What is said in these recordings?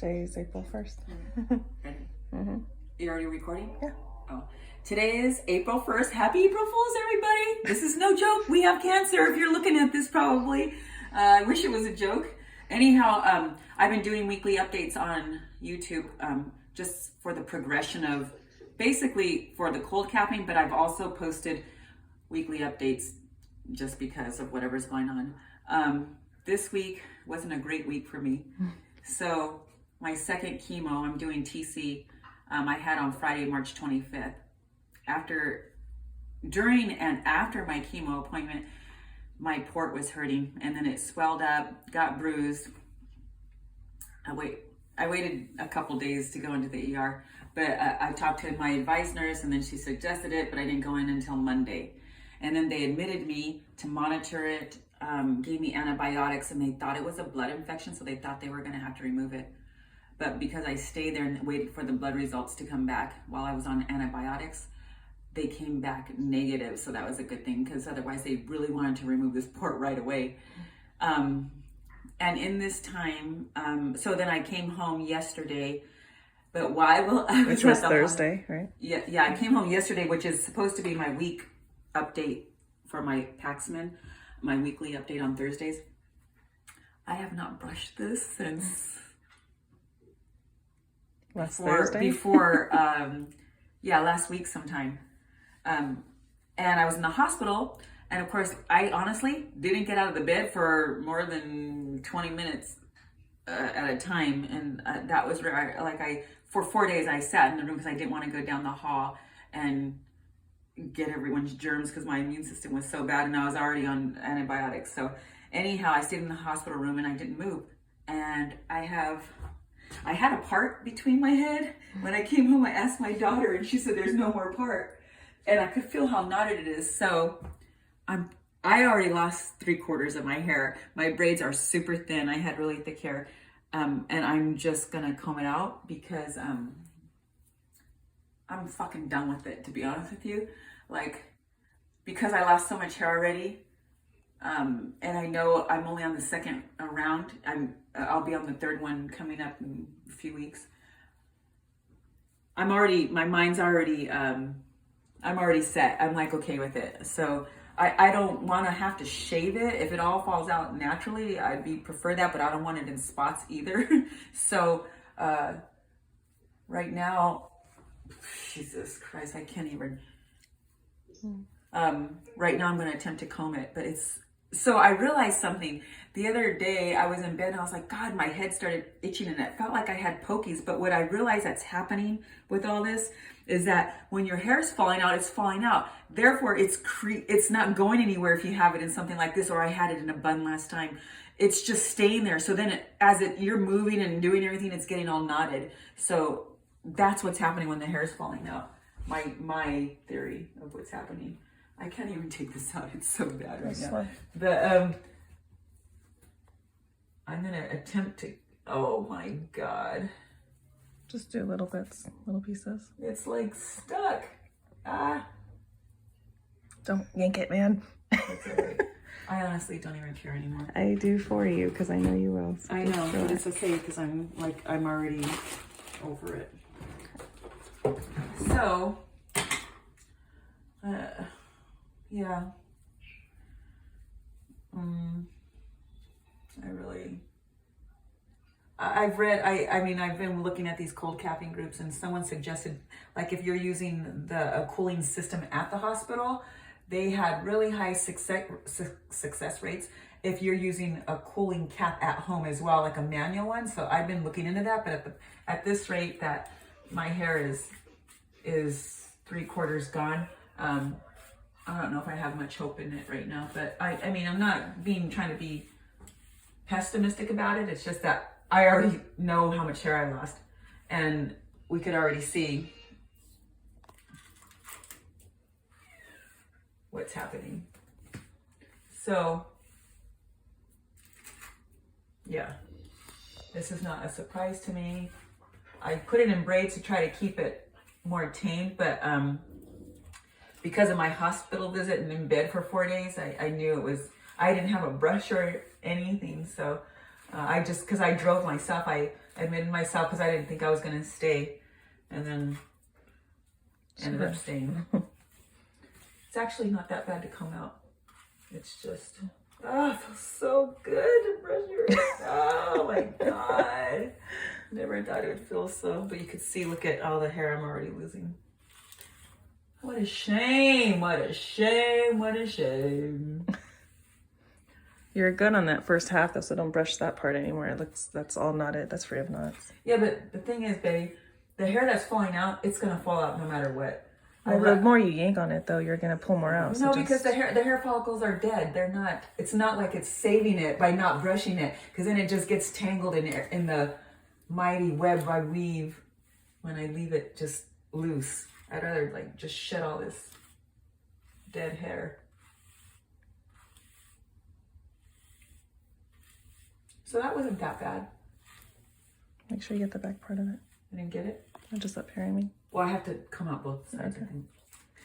Today's April 1st. Ready? Mm-hmm. You're already recording? Yeah. Oh. Today is April 1st. Happy April Fools, everybody. This is no joke. We have cancer. If you're looking at this, probably. I wish it was a joke. Anyhow, I've been doing weekly updates on YouTube just for the progression of basically for the cold capping, but I've also posted weekly updates just because of whatever's going on. This week wasn't a great week for me. So my second chemo, I'm doing TC, I had on Friday, March 25th. During and after my chemo appointment, my port was hurting and then it swelled up, got bruised. I waited a couple days to go into the ER, but I talked to my advice nurse and then she suggested it, but I didn't go in until Monday. And then they admitted me to monitor it, gave me antibiotics, and they thought it was a blood infection, so they thought they were gonna have to remove it. But because I stayed there and waited for the blood results to come back while I was on antibiotics, they came back negative, so that was a good thing, because otherwise they really wanted to remove this port right away. And in this time, so then I came home yesterday, but while I was Which was Thursday, right? Yeah, I came home yesterday, which is supposed to be my week update for my Paxman, my weekly update on Thursdays. I have not brushed this since Last week sometime. And I was in the hospital, and of course, I honestly didn't get out of the bed for more than 20 minutes at a time, and that was where for 4 days I sat in the room because I didn't want to go down the hall and get everyone's germs because my immune system was so bad and I was already on antibiotics. So anyhow, I stayed in the hospital room and I didn't move, and I had a part between my head. When I came home, I asked my daughter and she said there's no more part, and I could feel how knotted it is. So I already lost 3/4 of my hair. My braids are super thin. I had really thick hair, and I'm just gonna comb it out because I'm fucking done with it, to be honest with you. Because I lost so much hair already, and I know I'm only on the second round. I'll be on the third one coming up in a few weeks. My mind's already, I'm already set. I'm okay with it. So I don't want to have to shave it. If it all falls out naturally, I'd prefer that, but I don't want it in spots either. So right now, Jesus Christ, I can't even. Right now I'm going to attempt to comb it, but so I realized something. The other day I was in bed and I was like, God, my head started itching and it felt like I had pokies. But what I realized that's happening with all this is that when your hair is falling out, it's falling out. Therefore, it's not going anywhere if you have it in something like this, or I had it in a bun last time. It's just staying there. So then you're moving and doing everything, it's getting all knotted. So that's what's happening when the hair is falling out. My theory of what's happening. I can't even take this out. It's so bad right now. But I'm gonna attempt to. Oh my God! Just do little bits, little pieces. It's stuck. Don't yank it, man. That's all right. I honestly don't even care anymore. I do for you because I know you will. So I know, but it's okay because I'm already over it. So, yeah. I've been looking at these cold capping groups, and someone suggested, if you're using a cooling system at the hospital, they had really high success rates if you're using a cooling cap at home as well, like a manual one. So I've been looking into that, but at this rate that my hair is 3/4 gone, I don't know if I have much hope in it right now, but I'm not trying to be pessimistic about it. It's just that I already know how much hair I lost, and we could already see what's happening. So, yeah, this is not a surprise to me. I put it in braids to try to keep it more tamed, but because of my hospital visit and in bed for 4 days, I knew I didn't have a brush or anything, so Because I drove myself, I admitted myself because I didn't think I was going to stay. And then ended up staying. It's actually not that bad to come out. It's just, it feels so good to brush your hair. Oh my God. Never thought it would feel so, but you could see, look at all the hair I'm already losing. What a shame, what a shame, what a shame. You're good on that first half though, so don't brush that part anymore. It looks, that's all knotted. That's free of knots. Yeah, but the thing is, babe, the hair that's falling out, it's gonna fall out no matter what. Well, the more you yank on it though, you're gonna pull more out. No, so because the hair follicles are dead. They're not, it's not like it's saving it by not brushing it, because then it just gets tangled in the mighty web I weave when I leave it just loose. I'd rather like just shed all this dead hair. So that wasn't that bad. Make sure you get the back part of it. I didn't get it. Just up here, I mean. Well, I have to come out both sides. Okay.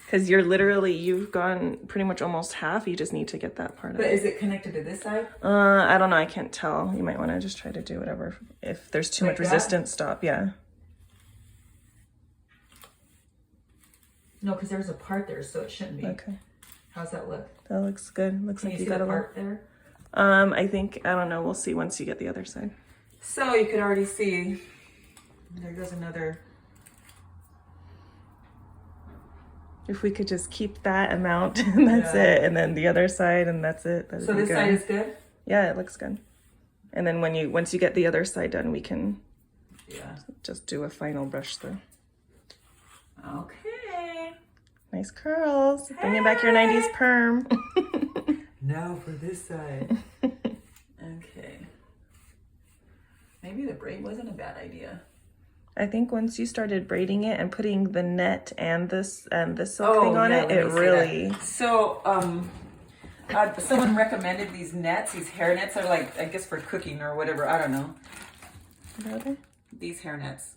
Because you've gone pretty much almost half. You just need to get that part of it. But is it connected to this side? I don't know. I can't tell. You might want to just try to do whatever. If there's too much resistance, stop. Yeah. No, because there's a part there, so it shouldn't be. Okay. How's that look? That looks good. Looks Can like you you see got the a part there? I think, I don't know. We'll see once you get the other side. So you could already see there goes another. If we could just keep that amount, and that's it, and then the other side, and that's it. So this side is good? Yeah, it looks good. And then once you get the other side done, we can just do a final brush through. Okay. Nice curls. Bringing back your 90s perm. Now for this side. Okay. Maybe the braid wasn't a bad idea. I think once you started braiding it and putting the net and this silk thing on it really. So someone recommended these nets. These hair nets are like, I guess for cooking or whatever. I don't know. What are they? These hair nets,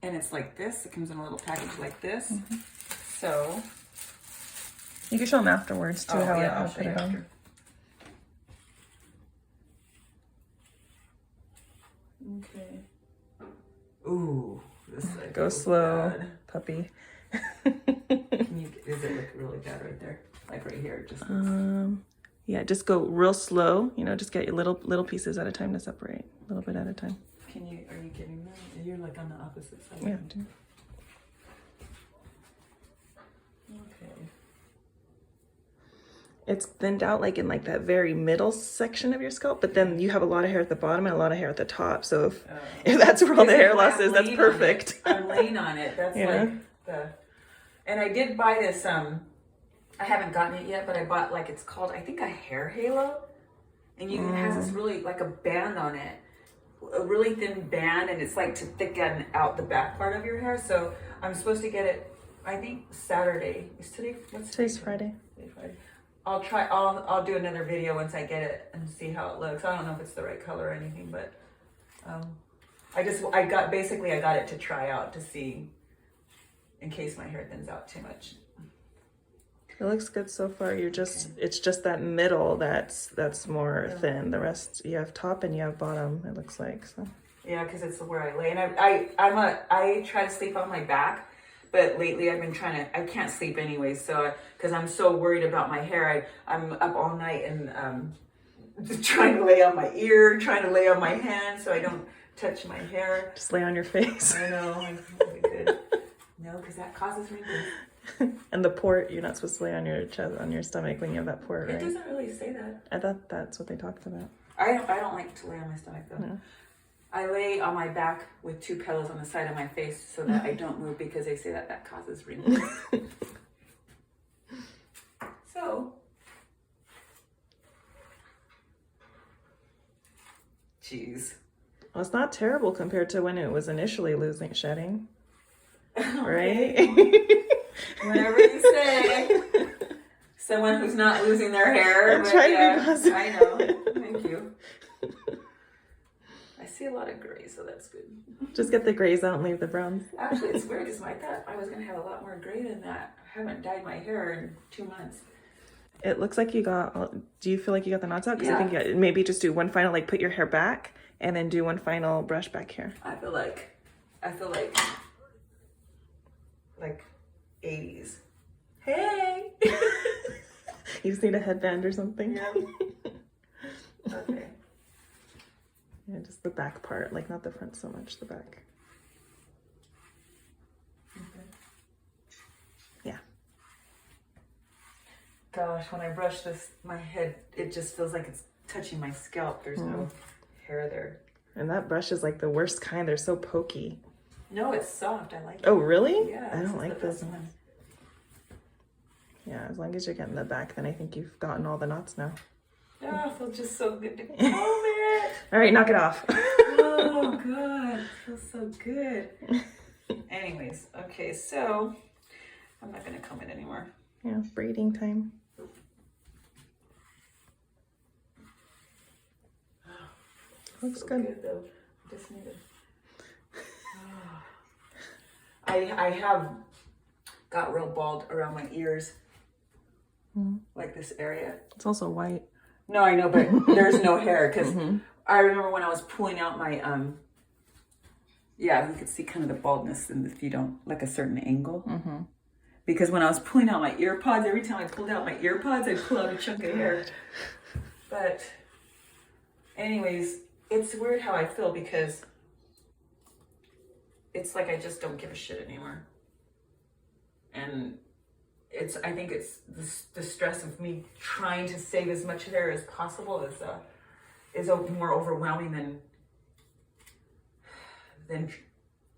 and it's like this. It comes in a little package like this. Mm-hmm. So you can show them afterwards too. How I'll I show put you it on. after. Okay. Ooh, this side Go feels slow, bad. puppy. Does it look really bad right there? Like right here, just yeah, just go real slow. You know, just get your little pieces at a time to separate, a little bit at a time. Are you getting that? You're like on the opposite side. Yeah. Okay. It's thinned out like in like that very middle section of your scalp, but then you have a lot of hair at the bottom and a lot of hair at the top. So if that's where all the hair loss is, that's perfect. I'm laying on it. That's like the. And I did buy this. I haven't gotten it yet, but I bought like it's called, I think, a hair halo, and it has this really like a band on it, a really thin band, and it's like to thicken out the back part of your hair. So I'm supposed to get it, I think, Saturday. Is today? Today's Friday. Today's Friday. I'll do another video once I get it and see how it looks. I don't know if it's the right color or anything, but I got it to try out to see in case my hair thins out too much. It looks good so far. It's just that middle that's more thin. The rest, you have top and you have bottom, it looks like. So yeah, because it's where I lay, and I try to sleep on my back. But lately I've been I can't sleep anyway, so, because I'm so worried about my hair, I'm up all night and just trying to lay on my ear, trying to lay on my hand so I don't touch my hair. Just lay on your face. I know, good. No, because that causes wrinkles. And the port, you're not supposed to lay on your chest, on your stomach when you have that port, right? It doesn't really say that. I thought that's what they talked about. I don't like to lay on my stomach though. No. I lay on my back with 2 pillows on the side of my face so that I don't move, because they say that causes wrinkles. So, jeez. Well, it's not terrible compared to when it was initially shedding. Right? Whatever you say. Someone who's not losing their hair. I'm trying to be positive. I know. Thank you. I see a lot of gray, so that's good. Just get the grays out and leave the browns. Actually, it's weird because I thought I was going to have a lot more gray than that. I haven't dyed my hair in 2 months. It looks like you got, do you feel like you got the knots out? Because I Yeah. think maybe just do one final, like put your hair back and then do one final brush back here. I feel like 80s. Hey! You just need a headband or something. Yeah. Okay. Yeah, just the back part, like not the front so much, the back. Okay. Yeah. Gosh, when I brush this, my head, it just feels like it's touching my scalp. There's no hair there. And that brush is like the worst kind. They're so pokey. No, it's soft. I like it. Oh, really? Yeah. I this don't is like the those best ones. Yeah, as long as you're getting the back, then I think you've gotten all the knots now. Oh, it feels just so good to comb it. All right, knock it off. Oh, God. It feels so good. Anyways, okay, so I'm not going to comb it anymore. Yeah, braiding time. Looks So good. though. I just need to... I have got real bald around my ears, like this area. It's also white. No, I know, but there's no hair because I remember when I was pulling out my yeah, you could see kind of the baldness, and if you don't like a certain angle. Because when I was pulling out my ear pods, every time I pulled out my ear pods, I'd pull out a chunk of hair. But anyways, it's weird how I feel because it's like I just don't give a shit anymore. And I think it's the stress of me trying to save as much hair as possible is more overwhelming than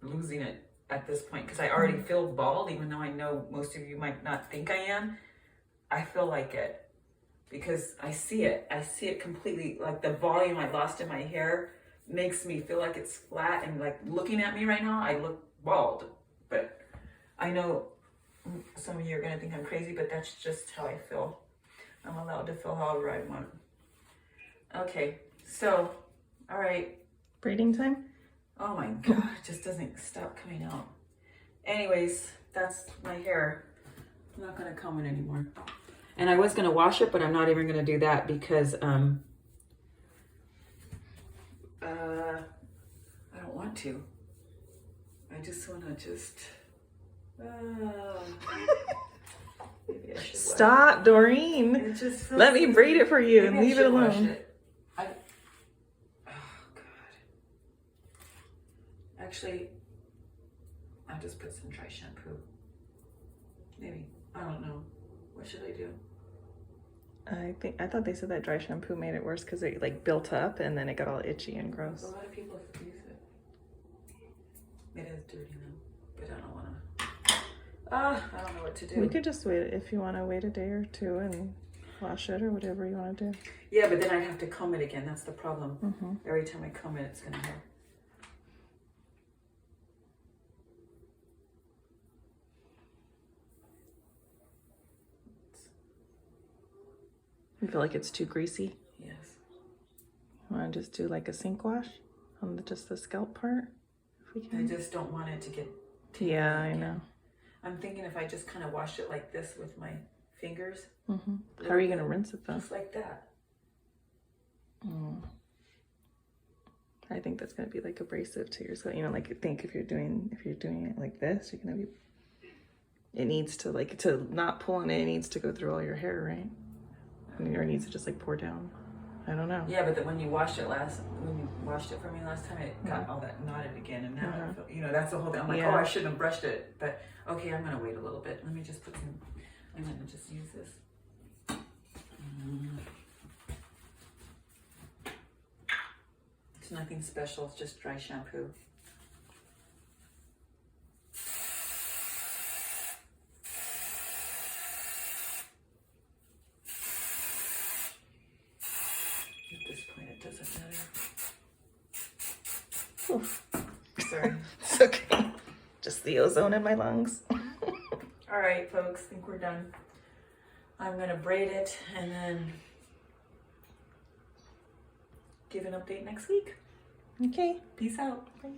losing it at this point, because I already feel bald, even though I know most of you might not think I am. I feel like it because I see it completely. Like the volume I lost in my hair makes me feel like it's flat, and like looking at me right now, I look bald. But I know some of you are gonna think I'm crazy, but that's just how I feel. I'm allowed to feel however I want. Okay, so, all right. Braiding time? Oh my God, it just doesn't stop coming out. Anyways, that's my hair. I'm not gonna comb it anymore. And I was gonna wash it, but I'm not even gonna do that because I don't want to. I just wanna maybe I should Stop, Doreen. It just feels Let me braid it for you and maybe I leave it should wash alone. it. Oh God. Actually, I'll just put some dry shampoo. Maybe. I don't know. What should I do? I thought they said that dry shampoo made it worse because it like built up and then it got all itchy and A gross. lot of people use it. It is dirty now, but I don't want to. I don't know what to do. We could just wait if you want to wait a day or two and wash it or whatever you want to do. Yeah, but then I have to comb it again. That's the problem. Every time I comb it, it's gonna hurt. You feel like it's too greasy? Yes. You want to just do like a sink wash on just the scalp part? If we I can. just don't want it to get. Yeah, I know. I'm thinking if I just kind of wash it like this with my fingers. How are you gonna rinse it though? Just like that. I think that's gonna be like abrasive to your scalp. You know, like think if you're doing it like this, you're gonna be. It needs to not pull on it. It needs to go through all your hair, right? Or it needs to just like pour down. I don't know. Yeah, but when you washed it for me last time, it got all that knotted again, and now I feel, that's the whole thing. I'm like, oh, I shouldn't have brushed it, but okay, I'm gonna wait a little bit. Let me just put some. I'm gonna just use this. It's nothing special. It's just dry shampoo. Sorry. It's okay. Just the ozone in my lungs. All right, folks, I think we're done. I'm gonna braid it and then give an update next week. Okay. Peace out. Bye.